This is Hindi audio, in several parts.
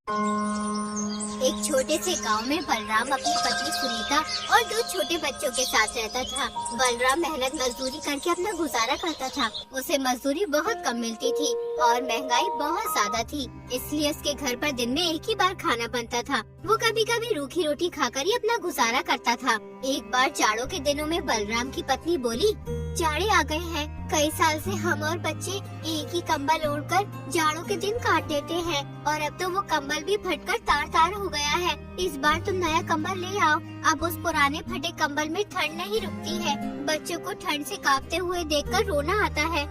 एक छोटे से गांव में बलराम अपनी पत्नी सुनीता और दो छोटे बच्चों के साथ रहता था। बलराम मेहनत मजदूरी करके अपना गुजारा करता था। उसे मजदूरी बहुत कम मिलती थी और महंगाई बहुत ज्यादा थी, इसलिए उसके घर पर दिन में एक ही बार खाना बनता था। वो कभी कभी रूखी रोटी खाकर ही अपना गुजारा करता था। एक बार जाड़ों के दिनों में बलराम की पत्नी बोली, जाड़े आ गए हैं, कई साल से हम और बच्चे एक ही कंबल ओढ़कर जाड़ों के दिन काट देते हैं और अब तो वो कंबल भी फटकर तार तार हो गया है। इस बार तुम नया कंबल ले आओ। अब उस पुराने फटे कंबल में ठंड नहीं रुकती है। बच्चों को ठंड से कांपते हुए देखकर रोना आता है।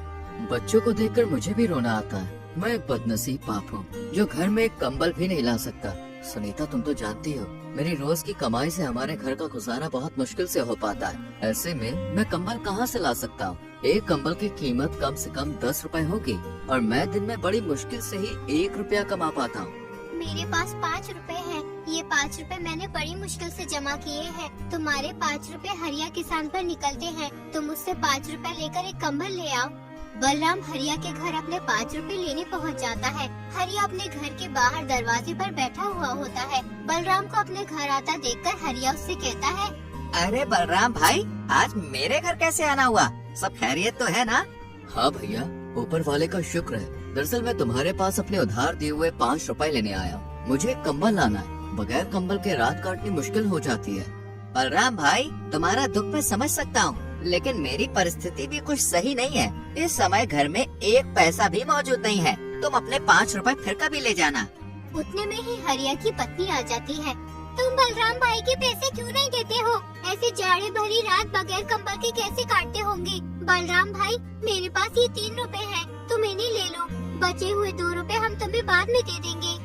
बच्चों को देखकर मुझे भी रोना आता है। मैं एक बदनसीब बाप हूँ जो घर में एक कंबल भी नहीं ला सकता। सुनीता, तुम तो जानती हो मेरी रोज की कमाई से हमारे घर का गुजारा बहुत मुश्किल से हो पाता है। ऐसे में मैं कंबल कहाँ से ला सकता हूँ? एक कंबल की कीमत कम से कम 10 रुपए होगी और मैं दिन में बड़ी मुश्किल से ही 1 रुपया कमा पाता हूँ। मेरे पास 5 रुपए हैं। ये 5 रुपए मैंने बड़ी मुश्किल से जमा किए हैं। तुम्हारे 5 रुपए हरिया किसान पर निकलते हैं। तुम उससे 5 रुपए लेकर एक कंबल ले आओ। बलराम हरिया के घर अपने 5 रुपए लेने पहुंच जाता है। हरिया अपने घर के बाहर दरवाजे पर बैठा हुआ होता है। बलराम को अपने घर आता देखकर हरिया उससे कहता है, अरे बलराम भाई, आज मेरे घर कैसे आना हुआ? सब खैरियत तो है ना? हाँ भैया, ऊपर वाले का शुक्र है। दरअसल मैं तुम्हारे पास अपने उधार दिए हुए 5 रुपए लेने आया हूँ। मुझे एक कंबल लाना है। बगैर कंबल के रात काटनी मुश्किल हो जाती है। बलराम भाई, तुम्हारा दुख मैं समझ सकता हूँ, लेकिन मेरी परिस्थिति भी कुछ सही नहीं है। इस समय घर में 1 पैसा भी मौजूद नहीं है। तुम अपने 5 रुपए फिर कभी ले जाना। उतने में ही हरिया की पत्नी आ जाती है। तुम बलराम भाई के पैसे क्यों नहीं देते हो? ऐसे जाड़े भरी रात बगैर कंबल के कैसे काटते होंगे? बलराम भाई, मेरे पास ये 3 रुपए हैं, तुम इन्हें ले लो। बचे हुए 2 रुपए हम तुम्हें बाद में दे देंगे।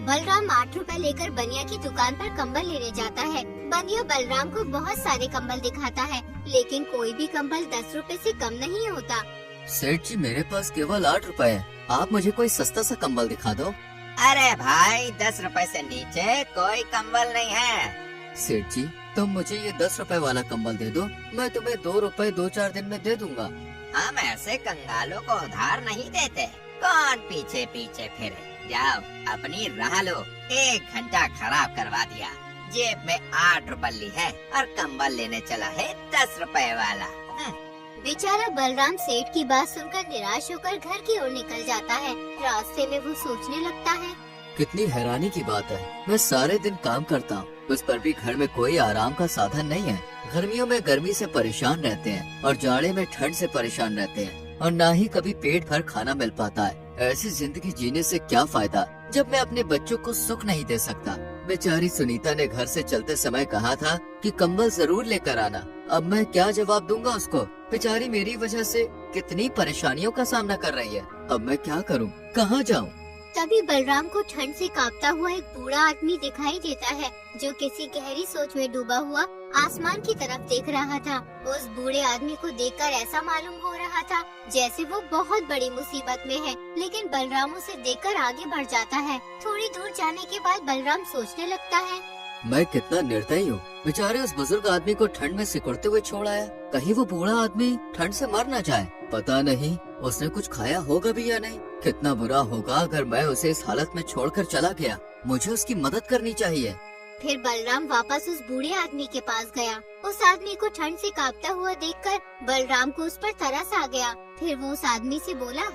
बलराम 8 रुपए लेकर बनिया की दुकान पर कंबल लेने जाता है। बनिया बलराम को बहुत सारे कंबल दिखाता है, लेकिन कोई भी कंबल 10 रुपए से कम नहीं होता। सेठ जी, मेरे पास केवल 8 रुपए है। आप मुझे कोई सस्ता सा कंबल दिखा दो। अरे भाई, 10 रुपए से नीचे कोई कंबल नहीं है। सेठ जी, तुम मुझे ये 10 रुपए वाला कंबल दे दो, मैं तुम्हें 2 रुपए 2-4 दिन में दे दूंगा। हम ऐसे कंगालों को उधार नहीं देते। कौन पीछे पीछे फिरे? जाओ अपनी राह लो। 1 घंटा खराब करवा दिया। जेब में 8 रुपए ली है और कंबल लेने चला है 10 रुपए वाला। बेचारा बलराम सेठ की बात सुनकर निराश होकर घर की ओर निकल जाता है। रास्ते में वो सोचने लगता है, कितनी हैरानी की बात है। मैं सारे दिन काम करता हूँ, उस पर भी घर में कोई आराम का साधन नहीं है। गर्मियों में गर्मी से परेशान रहते हैं और जाड़े में ठंड से परेशान रहते हैं और ना ही कभी पेट भर खाना मिल पाता है। ऐसी जिंदगी जीने से क्या फायदा जब मैं अपने बच्चों को सुख नहीं दे सकता। बेचारी सुनीता ने घर से चलते समय कहा था कि कंबल जरूर लेकर आना। अब मैं क्या जवाब दूंगा उसको? बेचारी मेरी वजह से कितनी परेशानियों का सामना कर रही है। अब मैं क्या करूं? कहां जाऊं? तभी बलराम को ठंड से कांपता हुआ एक बूढ़ा आदमी दिखाई देता है, जो किसी गहरी सोच में डूबा हुआ आसमान की तरफ देख रहा था। उस बूढ़े आदमी को देखकर ऐसा मालूम हो रहा था जैसे वो बहुत बड़ी मुसीबत में है, लेकिन बलराम उसे देखकर आगे बढ़ जाता है। थोड़ी दूर जाने के बाद बलराम सोचने लगता है, मैं कितना निर्दयी हूँ। बेचारे उस बुजुर्ग आदमी को ठंड में सिकुड़ते हुए छोड़ आया। कहीं वो बूढ़ा आदमी ठंड से मर न जाए। पता नहीं उसने कुछ खाया होगा भी या नहीं। कितना बुरा होगा अगर मैं उसे इस हालत में छोड़कर चला गया। मुझे उसकी मदद करनी चाहिए। फिर बलराम वापस उस बूढ़े आदमी के पास गया। उस आदमी को ठंड से कांपता हुआ देखकर बलराम को उस पर तरस आ गया। फिर वो उस आदमी से बोला,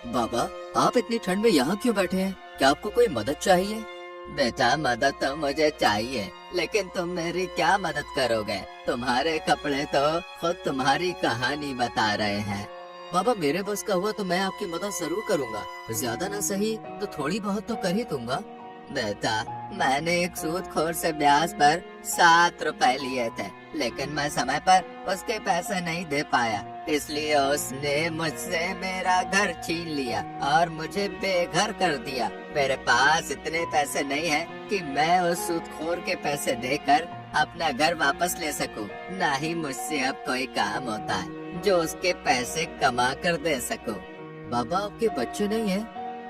बाबा, आप इतनी ठंड में यहाँ क्यों बैठे हैं? क्या आपको कोई मदद चाहिए? बेटा, मदद तो मुझे चाहिए, लेकिन तुम मेरी क्या मदद करोगे? तुम्हारे कपड़े तो खुद तुम्हारी कहानी बता रहे हैं। बाबा, मेरे बस का हुआ तो मैं आपकी मदद जरूर करूँगा। ज्यादा ना सही तो थोड़ी बहुत तो कर ही दूंगा। बेटा, मैंने एक सूदखोर से ब्याज पर 7 रुपए लिए थे, लेकिन मैं समय पर उसके पैसे नहीं दे पाया, इसलिए उसने मुझसे मेरा घर छीन लिया और मुझे बेघर कर दिया। मेरे पास इतने पैसे नहीं हैं कि मैं उस सूदखोर के पैसे देकर अपना घर वापस ले सकूं। ना ही मुझसे अब कोई काम होता है जो उसके पैसे कमा कर दे सकूं। बाबा, आपके बच्चे नहीं है?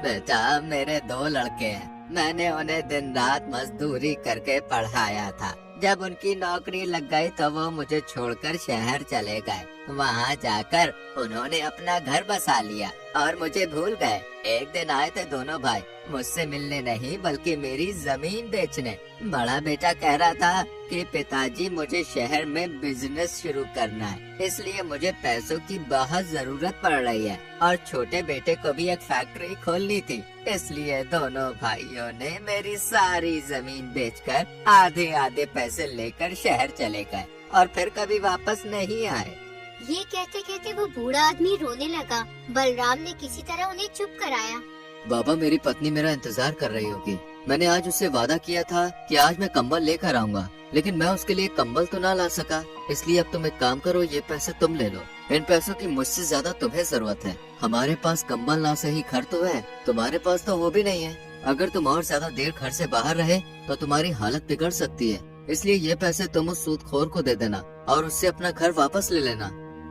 बेटा, मेरे 2 लड़के हैं। मैंने उन्हें दिन रात मजदूरी करके पढ़ाया था। जब उनकी नौकरी लग गई तो वो मुझे छोड़कर शहर चले गए। वहाँ जाकर उन्होंने अपना घर बसा लिया और मुझे भूल गए। एक दिन आए थे दोनों भाई, मुझसे मिलने नहीं बल्कि मेरी जमीन बेचने। बड़ा बेटा कह रहा था कि पिताजी मुझे शहर में बिजनेस शुरू करना है, इसलिए मुझे पैसों की बहुत जरूरत पड़ रही है, और छोटे बेटे को भी एक फैक्ट्री खोलनी थी, इसलिए दोनों भाइयों ने मेरी सारी जमीन बेचकर आधे आधे पैसे लेकर शहर चले गए और फिर कभी वापस नहीं आए। ये कहते कहते वो बूढ़ा आदमी रोने लगा। बलराम ने किसी तरह उन्हें चुप कराया। बाबा, मेरी पत्नी मेरा इंतजार कर रही होगी। मैंने आज उससे वादा किया था कि आज मैं कंबल लेकर आऊंगा, लेकिन मैं उसके लिए कंबल तो ना ला सका। इसलिए अब तुम एक काम करो, ये पैसे तुम ले लो। इन पैसों की मुझसे ज्यादा तुम्हें जरूरत है। हमारे पास कंबल ना सही घर तो है, तुम्हारे पास तो वो भी नहीं है। अगर तुम और ज्यादा देर घर से बाहर रहे तो तुम्हारी हालत बिगड़ सकती है। इसलिए ये पैसे तुम उस सूदखोर को दे देना और उससे अपना घर वापस ले लेना।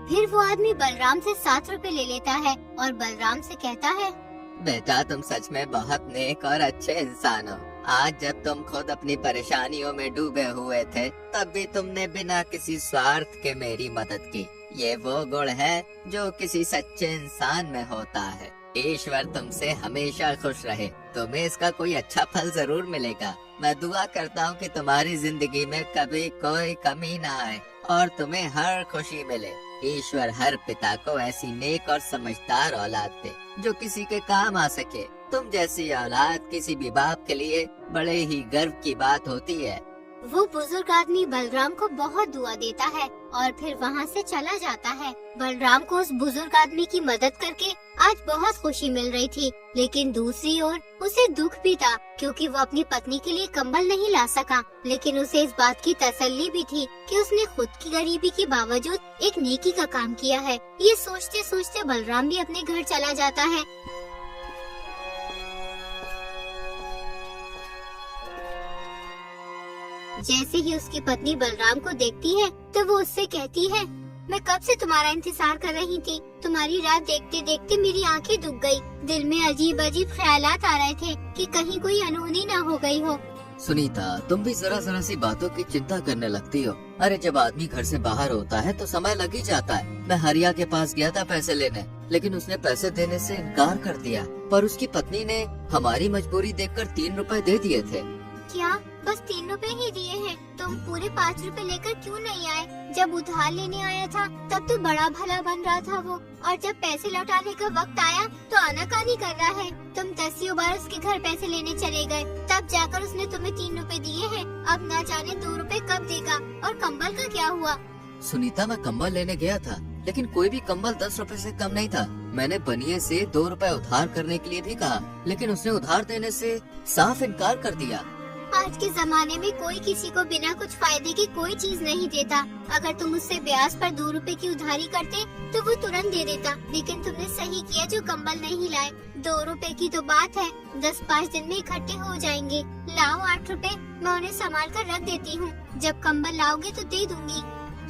फिर वो आदमी बलराम से 7 रुपए ले लेता है और बलराम से कहता है, बेटा, तुम सच में बहुत नेक और अच्छे इंसान हो। आज जब तुम खुद अपनी परेशानियों में डूबे हुए थे, तब भी तुमने बिना किसी स्वार्थ के मेरी मदद की। ये वो गुण है जो किसी सच्चे इंसान में होता है। ईश्वर तुमसे हमेशा खुश रहे, तुम्हें इसका कोई अच्छा फल जरूर मिलेगा। मैं दुआ करता हूँ कि तुम्हारी जिंदगी में कभी कोई कमी ना आए और तुम्हें हर खुशी मिले। ईश्वर हर पिता को ऐसी नेक और समझदार औलाद दे जो किसी के काम आ सके। तुम जैसी औलाद किसी भी बाप के लिए बड़े ही गर्व की बात होती है। वो बुजुर्ग आदमी बलराम को बहुत दुआ देता है और फिर वहाँ से चला जाता है। बलराम को उस बुजुर्ग आदमी की मदद करके आज बहुत खुशी मिल रही थी, लेकिन दूसरी ओर उसे दुख भी था क्योंकि वो अपनी पत्नी के लिए कंबल नहीं ला सका। लेकिन उसे इस बात की तसल्ली भी थी कि उसने खुद की गरीबी के बावजूद एक नेकी का काम किया है। ये सोचते सोचते बलराम भी अपने घर चला जाता है। जैसे ही उसकी पत्नी बलराम को देखती है तो वो उससे कहती है, मैं कब से तुम्हारा इंतजार कर रही थी। तुम्हारी रात देखते देखते मेरी आंखें दुख गई। दिल में अजीब अजीब ख्यालात आ रहे थे कि कहीं कोई अनहोनी ना हो गई हो। सुनीता, तुम भी जरा जरा सी बातों की चिंता करने लगती हो। अरे जब आदमी घर से बाहर होता है तो समय लग ही जाता है। मैं हरिया के पास गया था पैसे लेने, लेकिन उसने पैसे देने से इनकार कर दिया। पर उसकी पत्नी ने हमारी मजबूरी देखकर 3 रुपए दे दिए थे। क्या बस 3 रुपए ही दिए हैं? तुम पूरे 5 रुपए लेकर क्यों नहीं आए? जब उधार लेने आया था तब तो बड़ा भला बन रहा था वो, और जब पैसे लौटाने का वक्त आया तो आनाकानी कर रहा है। तुम 10 बार उसके घर पैसे लेने चले गए, तब जाकर उसने तुम्हें 3 रुपए दिए हैं। अब ना जाने 2 रुपए कब देगा। और कंबल का क्या हुआ? सुनीता, मैं कंबल लेने गया था, लेकिन कोई भी कंबल 10 रुपए से कम नहीं था। मैंने बनिए से 2 रुपए उधार करने के लिए भी कहा, लेकिन उसने उधार देने से साफ इनकार कर दिया। आज के जमाने में कोई किसी को बिना कुछ फायदे की कोई चीज नहीं देता। अगर तुम उससे ब्याज पर 2 रुपए की उधारी करते तो वो तुरंत दे देता, लेकिन तुमने सही किया जो कंबल नहीं लाए। 2 रुपए की तो बात है, 10-5 दिन में इकट्ठे हो जाएंगे। लाओ 8 रुपए, मैं उन्हें संभाल कर रख देती हूँ। जब कंबल लाओगे तो दे दूंगी।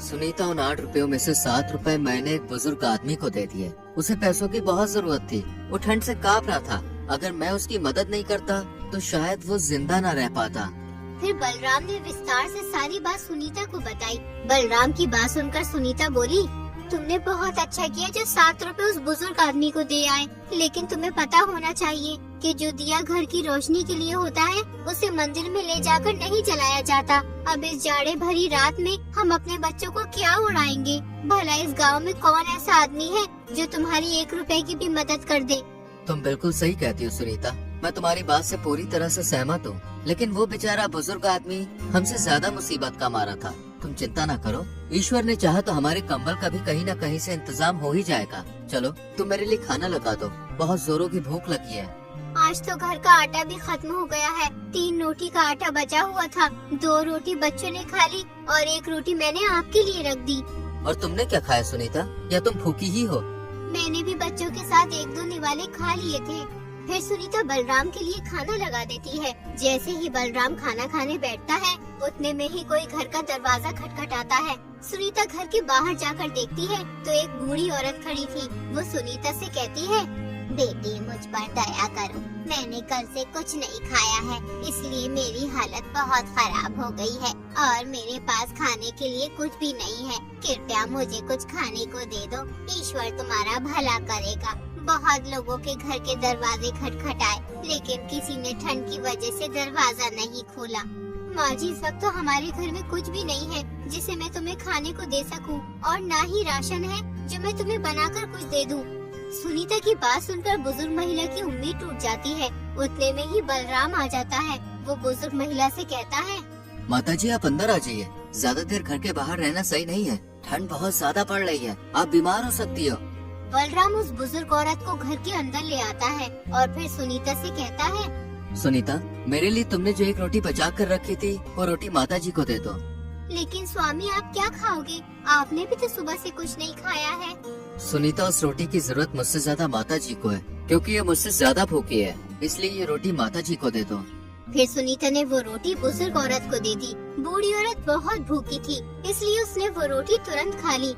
सुनीता, उन 8 रुपयों में से 7 रुपए मैंने एक बुजुर्ग आदमी को दे दिए। उसे पैसों की बहुत जरूरत थी, वो ठंड से कांप रहा था। अगर मैं उसकी मदद नहीं करता तो शायद वो जिंदा न रह पाता। फिर बलराम ने विस्तार से सारी बात सुनीता को बताई। बलराम की बात सुनकर सुनीता बोली, तुमने बहुत अच्छा किया जो 7 रुपए उस बुजुर्ग आदमी को दे आए, लेकिन तुम्हें पता होना चाहिए कि जो दिया घर की रोशनी के लिए होता है उसे मंदिर में ले जाकर नहीं जलाया जाता। अब इस जाड़े भरी रात में हम अपने बच्चों को क्या उड़ाएंगे? भला इस गांव में कौन ऐसा आदमी है जो तुम्हारी 1 रुपए की भी मदद कर दे? तुम बिल्कुल सही कहती हो सुनीता, मैं तुम्हारी बात से पूरी तरह से सहमत हूँ। लेकिन वो बेचारा बुजुर्ग आदमी हमसे ज्यादा मुसीबत का मारा था। तुम चिंता न करो, ईश्वर ने चाहा तो हमारे कंबल का भी कहीं न कहीं से इंतजाम हो ही जाएगा। चलो तुम मेरे लिए खाना लगा दो, बहुत जोरों की भूख लगी है। आज तो घर का आटा भी खत्म हो गया है। 3 रोटी का आटा बचा हुआ था, 2 रोटी बच्चों ने खा ली और 1 रोटी मैंने आपके लिए रख दी। और तुमने क्या खाया सुनीता? या तुम भूखी ही हो? मैंने भी बच्चों के साथ 1-2 निवाले खा लिए थे। फिर सुनीता बलराम के लिए खाना लगा देती है। जैसे ही बलराम खाना खाने बैठता है उतने में ही कोई घर का दरवाजा खटखटाता है। सुनीता घर के बाहर जाकर देखती है तो एक बूढ़ी औरत खड़ी थी। वो सुनीता से कहती है, बेटी मुझ पर दया करो, मैंने कल से कुछ नहीं खाया है, इसलिए मेरी हालत बहुत खराब हो गई है और मेरे पास खाने के लिए कुछ भी नहीं है। कृपया मुझे कुछ खाने को दे दो, ईश्वर तुम्हारा भला करेगा। बहुत लोगों के घर के दरवाजे खटखटाए, लेकिन किसी ने ठंड की वजह से दरवाजा नहीं खोला। माँ जी, इस वक्त तो हमारे घर में कुछ भी नहीं है जिसे मैं तुम्हें खाने को दे सकूं, और ना ही राशन है जो मैं तुम्हें बनाकर कुछ दे दूं। सुनीता की बात सुनकर बुजुर्ग महिला की उम्मीद टूट जाती है। उतने में ही बलराम आ जाता है। वो बुजुर्ग महिला से कहता है, माताजी आप अंदर आ जाइए, ज्यादा देर घर के बाहर रहना सही नहीं है, ठंड बहुत ज्यादा पड़ रही है, आप बीमार हो सकती हो। बलराम उस बुजुर्ग औरत को घर के अंदर ले आता है और फिर सुनीता से कहता है, सुनीता, मेरे लिए तुमने जो एक रोटी बचा कर रखी थी वो रोटी माताजी को दे दो। लेकिन स्वामी आप क्या खाओगे? आपने भी तो सुबह से कुछ नहीं खाया है। सुनीता, उस रोटी की जरूरत मुझसे ज्यादा माताजी को है, क्योंकि ये मुझसे ज्यादा भूखी है, इसलिए ये रोटी माताजी को दे दो। फिर सुनीता ने वो रोटी बुजुर्ग औरत को दे दी। बूढ़ी औरत बहुत भूखी थी, इसलिए उसने वो रोटी तुरंत खा ली।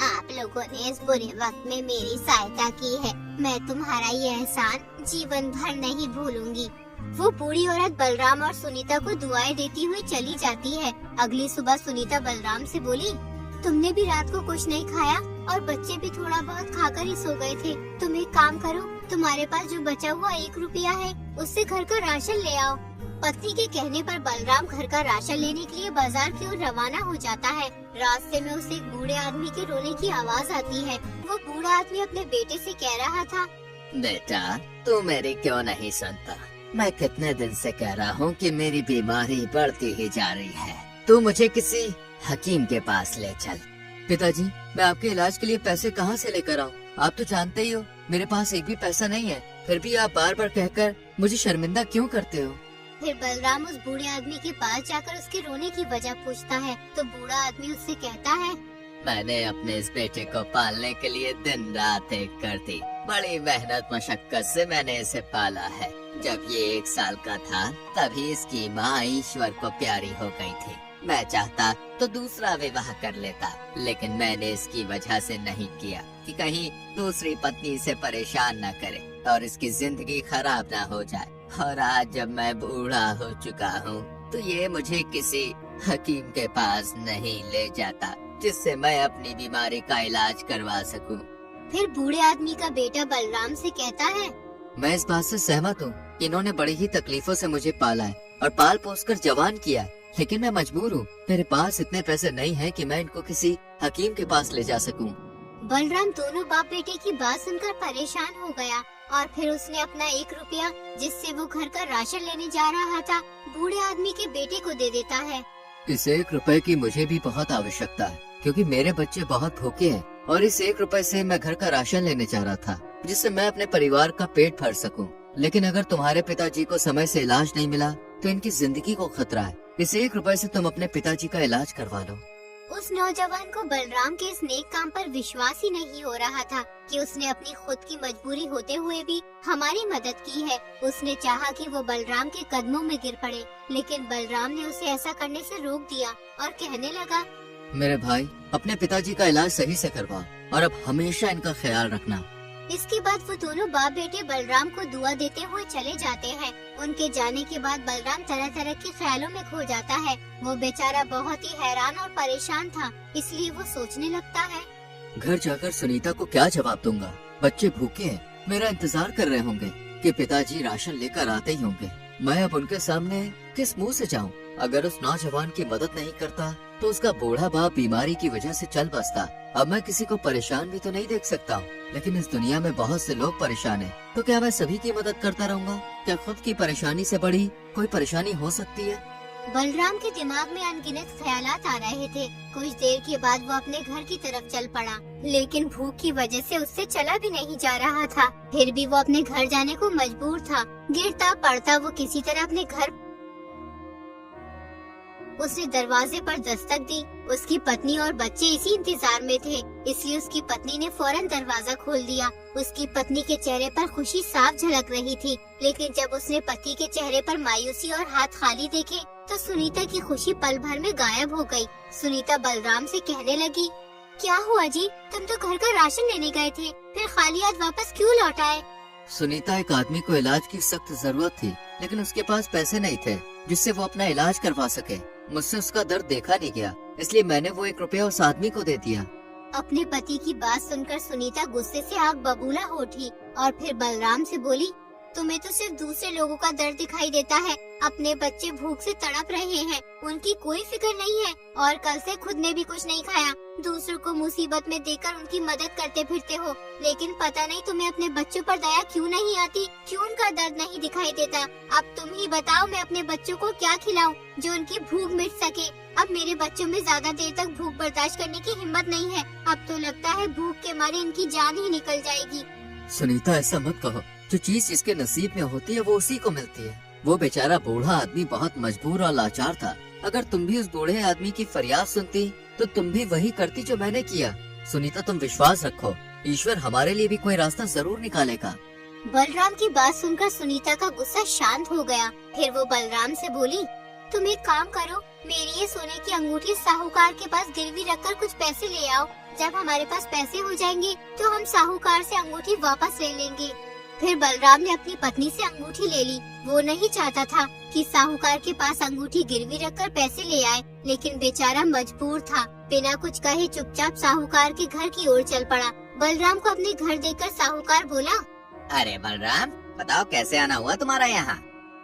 आप लोगों ने इस बुरे वक्त में मेरी सहायता की है, मैं तुम्हारा ये एहसान जीवन भर नहीं भूलूंगी। वो बूढ़ी औरत बलराम और सुनीता को दुआएं देती हुई चली जाती है। अगली सुबह सुनीता बलराम से बोली, तुमने भी रात को कुछ नहीं खाया और बच्चे भी थोड़ा बहुत खाकर ही सो गए थे। तुम एक काम करो, तुम्हारे पास जो बचा हुआ 1 रुपया है उससे घर का राशन ले आओ। पत्नी के कहने पर बलराम घर का राशन लेने के लिए बाजार की ओर रवाना हो जाता है। रास्ते में उसे एक बूढ़े आदमी के रोने की आवाज आती है। वो बूढ़ा आदमी अपने बेटे से कह रहा था, बेटा तू मेरी क्यों नहीं सुनता? मैं कितने दिन से कह रहा हूँ कि मेरी बीमारी बढ़ती ही जा रही है, तू मुझे किसी हकीम के पास ले चल। पिताजी, मैं आपके इलाज के लिए पैसे कहाँ से लेकर आऊँ? आप तो जानते ही हो मेरे पास एक भी पैसा नहीं है, फिर भी आप बार बार कहकर मुझे शर्मिंदा क्यों करते हो? फिर बलराम उस बूढ़े आदमी के पास जाकर उसके रोने की वजह पूछता है तो बूढ़ा आदमी उससे कहता है, मैंने अपने इस बेटे को पालने के लिए दिन रात एक कर दी, बड़ी मेहनत मशक्कत से मैंने इसे पाला है। जब ये 1 साल का था तभी इसकी माँ ईश्वर को प्यारी हो गई थी। मैं चाहता तो दूसरा विवाह कर लेता, लेकिन मैंने इसकी वजह से नहीं किया कि कहीं दूसरी पत्नी से परेशान न करे और इसकी जिंदगी खराब ना हो जाए। और आज जब मैं बूढ़ा हो चुका हूँ तो ये मुझे किसी हकीम के पास नहीं ले जाता जिससे मैं अपनी बीमारी का इलाज करवा सकूं। फिर बूढ़े आदमी का बेटा बलराम से कहता है, मैं इस बात से सहमत हूँ कि इन्होंने बड़ी ही तकलीफों से मुझे पाला है और पाल पोस कर जवान किया है, लेकिन मैं मजबूर हूँ। मेरे पास इतने पैसे नहीं हैं कि मैं इनको किसी हकीम के पास ले जा सकूं। बलराम दोनों बाप बेटे की बात सुनकर परेशान हो गया और फिर उसने अपना 1 रुपया जिससे वो घर का राशन लेने जा रहा था बूढ़े आदमी के बेटे को दे देता है। इस 1 रुपए की मुझे भी बहुत आवश्यकता है, क्योंकि मेरे बच्चे बहुत भूखे हैं और इस 1 रुपए से मैं घर का राशन लेने जा रहा था जिससे मैं अपने परिवार का पेट भर सकूं। लेकिन अगर तुम्हारे पिताजी को समय से इलाज नहीं मिला तो इनकी जिंदगी को खतरा है। इस 1 रुपए से तुम अपने पिताजी का इलाज करवा लो। उस नौजवान को बलराम के इस नेक काम पर विश्वास ही नहीं हो रहा था कि उसने अपनी खुद की मजबूरी होते हुए भी हमारी मदद की है। उसने चाहा कि वो बलराम के कदमों में गिर पड़े, लेकिन बलराम ने उसे ऐसा करने से रोक दिया और कहने लगा, मेरे भाई, अपने पिताजी का इलाज सही से करवाओ और अब हमेशा इनका ख्याल रखना। इसके बाद वो दोनों बाप बेटे बलराम को दुआ देते हुए चले जाते हैं। उनके जाने के बाद बलराम तरह तरह के ख्यालों में खो जाता है। वो बेचारा बहुत ही हैरान और परेशान था, इसलिए वो सोचने लगता है, घर जाकर सुनीता को क्या जवाब दूंगा? बच्चे भूखे हैं, मेरा इंतजार कर रहे होंगे कि पिताजी राशन लेकर आते ही होंगे। मैं अब उनके सामने किस मुंह से जाऊं? अगर उस नौजवान की मदद नहीं करता तो उसका बूढ़ा बाप बीमारी की वजह से चल बसता। अब मैं किसी को परेशान भी तो नहीं देख सकता हूँ, लेकिन इस दुनिया में बहुत से लोग परेशान हैं, तो क्या मैं सभी की मदद करता रहूंगा? क्या खुद की परेशानी से बड़ी कोई परेशानी हो सकती है? बलराम के दिमाग में अनगिनत ख्यालात आ रहे थे। कुछ देर के बाद वो अपने घर की तरफ चल पड़ा, लेकिन भूख की वजह से उससे चला भी नहीं जा रहा था। फिर भी वो अपने घर जाने को मजबूर था। गिरता पड़ता वो किसी तरह अपने घर। उसने दरवाजे पर दस्तक दी। उसकी पत्नी और बच्चे इसी इंतजार में थे, इसलिए उसकी पत्नी ने फौरन दरवाजा खोल दिया। उसकी पत्नी के चेहरे पर खुशी साफ झलक रही थी, लेकिन जब उसने पति के चेहरे पर मायूसी और हाथ खाली देखे तो सुनीता की खुशी पल भर में गायब हो गई। सुनीता बलराम से कहने लगी, क्या हुआ जी? तुम तो घर का राशन लेने गए थे, फिर खाली हाथ वापस क्यों लौट आए? सुनीता, एक आदमी को इलाज की सख्त जरूरत थी, लेकिन उसके पास पैसे नहीं थे जिससे वो अपना इलाज करवा सके। मुझसे उसका दर्द देखा नहीं गया, इसलिए मैंने वो 1 रुपया उस आदमी को दे दिया। अपने पति की बात सुनकर सुनीता गुस्से से आग बबूला हो उठी और फिर बलराम से बोली, तुम्हें तो सिर्फ दूसरे लोगों का दर्द दिखाई देता है। अपने बच्चे भूख से तड़प रहे हैं, उनकी कोई फिक्र नहीं है और कल से खुद ने भी कुछ नहीं खाया। दूसरों को मुसीबत में देकर उनकी मदद करते फिरते हो, लेकिन पता नहीं तुम्हें अपने बच्चों पर दया क्यों नहीं आती, क्यों उनका दर्द नहीं दिखाई देता। अब तुम ही बताओ, मैं अपने बच्चों को क्या खिलाऊं जो उनकी भूख मिट सके। अब मेरे बच्चों में ज्यादा देर तक भूख बर्दाश्त करने की हिम्मत नहीं है। अब तो लगता है भूख के मारे इनकी जान ही निकल जाएगी। सुनीता, ऐसा मत कहो। जो चीज जिसके नसीब में होती है वो उसी को मिलती है। वो बेचारा बूढ़ा आदमी बहुत मजबूर और लाचार था। अगर तुम भी उस बूढ़े आदमी की फरियाद सुनती तो तुम भी वही करती जो मैंने किया। सुनीता, तुम विश्वास रखो, ईश्वर हमारे लिए भी कोई रास्ता जरूर निकालेगा। बलराम की बात सुनकर सुनीता का गुस्सा शांत हो गया। फिर वो बलराम से बोली, तुम एक काम करो, मेरी ये सोने की अंगूठी साहूकार के पास गिरवी रखकर कुछ पैसे ले आओ। जब हमारे पास पैसे हो जाएंगे तो हम साहूकार से अंगूठी वापस ले लेंगे। फिर बलराम ने अपनी पत्नी से अंगूठी ले ली। वो नहीं चाहता था कि साहूकार के पास अंगूठी गिरवी रखकर पैसे ले आए, लेकिन बेचारा मजबूर था। बिना कुछ कहे चुपचाप साहूकार के घर की ओर चल पड़ा। बलराम को अपने घर देखकर साहूकार बोला, अरे बलराम, बताओ कैसे आना हुआ तुम्हारा यहाँ?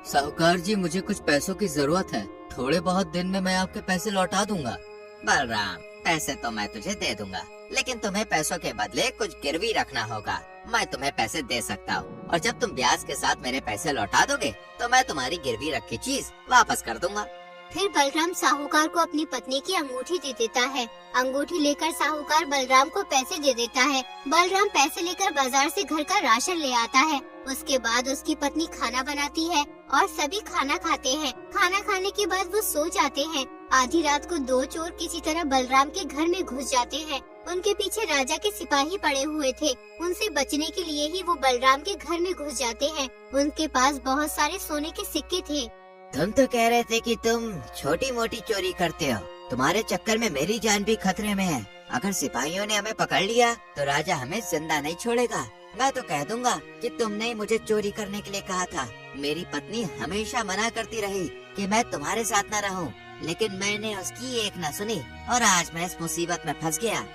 साहूकार जी, मुझे कुछ पैसों की जरूरत है। थोड़े बहुत दिन में मैं आपके पैसे लौटा दूंगा। बलराम, पैसे तो मैं तुझे दे दूंगा, लेकिन तुम्हें पैसों के बदले कुछ गिरवी रखना होगा। मैं तुम्हें पैसे दे सकता हूँ और जब तुम ब्याज के साथ मेरे पैसे लौटा दोगे तो मैं तुम्हारी गिरवी रखी चीज वापस कर दूंगा। फिर बलराम साहूकार को अपनी पत्नी की अंगूठी दे देता है। अंगूठी लेकर साहूकार बलराम को पैसे दे देता है। बलराम पैसे लेकर बाजार से घर का राशन ले आता है। उसके बाद उसकी पत्नी खाना बनाती है और सभी खाना खाते हैं। खाना खाने के बाद वो सो जाते हैं। आधी रात को 2 चोर किसी तरह बलराम के घर में घुस जाते हैं। उनके पीछे राजा के सिपाही पड़े हुए थे। उनसे बचने के लिए ही वो बलराम के घर में घुस जाते हैं। उनके पास बहुत सारे सोने के सिक्के थे। तुम तो कह रहे थे कि तुम छोटी मोटी चोरी करते हो। तुम्हारे चक्कर में मेरी जान भी खतरे में है। अगर सिपाहियों ने हमें पकड़ लिया तो राजा हमें जिंदा नहीं छोड़ेगा। मैं तो कह दूंगा कि तुमने ही मुझे चोरी करने के लिए कहा था। मेरी पत्नी हमेशा मना करती रही कि मैं तुम्हारे साथ न रहूं, लेकिन मैंने उसकी एक न सुनी और आज मैं इस मुसीबत में फंस गया।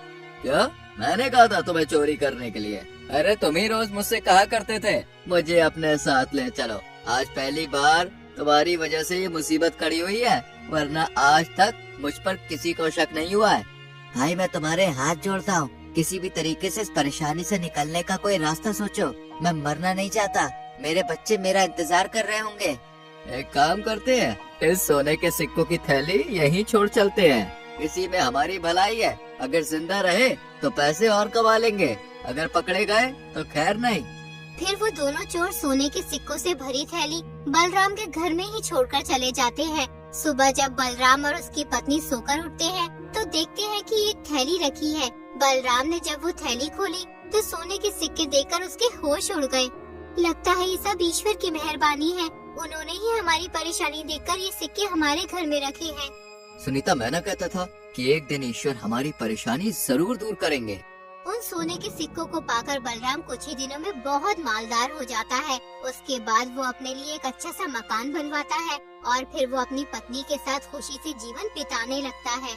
क्या? मैंने कहा था तुम्हें चोरी करने के लिए? अरे तुम ही रोज मुझसे कहा करते थे मुझे अपने साथ ले चलो। आज पहली बार तुम्हारी वजह से ये मुसीबत खड़ी हुई है, वरना आज तक मुझ पर किसी को शक नहीं हुआ है। भाई, मैं तुम्हारे हाथ जोड़ता हूँ, किसी भी तरीके से इस परेशानी से निकलने का कोई रास्ता सोचो। मैं मरना नहीं चाहता। मेरे बच्चे मेरा इंतजार कर रहे होंगे। एक काम करते हैं, इस सोने के सिक्कों की थैली यहीं छोड़ चलते हैं। इसी में हमारी भलाई है। अगर जिंदा रहे तो पैसे और कमा लेंगे, अगर पकड़े गए तो खैर नहीं। फिर वो दोनों चोर सोने के सिक्कों से भरी थैली बलराम के घर में ही छोड़कर चले जाते हैं। सुबह जब बलराम और उसकी पत्नी सोकर उठते हैं तो देखते हैं कि एक थैली रखी है। बलराम ने जब वो थैली खोली तो सोने के सिक्के देखकर उसके होश उड़ गए। लगता है ये सब ईश्वर की मेहरबानी है। उन्होंने ही हमारी परेशानी देखकर ये सिक्के हमारे घर में रखे हैं। सुनीता, मैं न कहता था कि एक दिन ईश्वर हमारी परेशानी जरूर दूर करेंगे। उन सोने के सिक्कों को पाकर बलराम कुछ ही दिनों में बहुत मालदार हो जाता है। उसके बाद वो अपने लिए एक अच्छा सा मकान बनवाता है और फिर वो अपनी पत्नी के साथ खुशी से जीवन बिताने लगता है।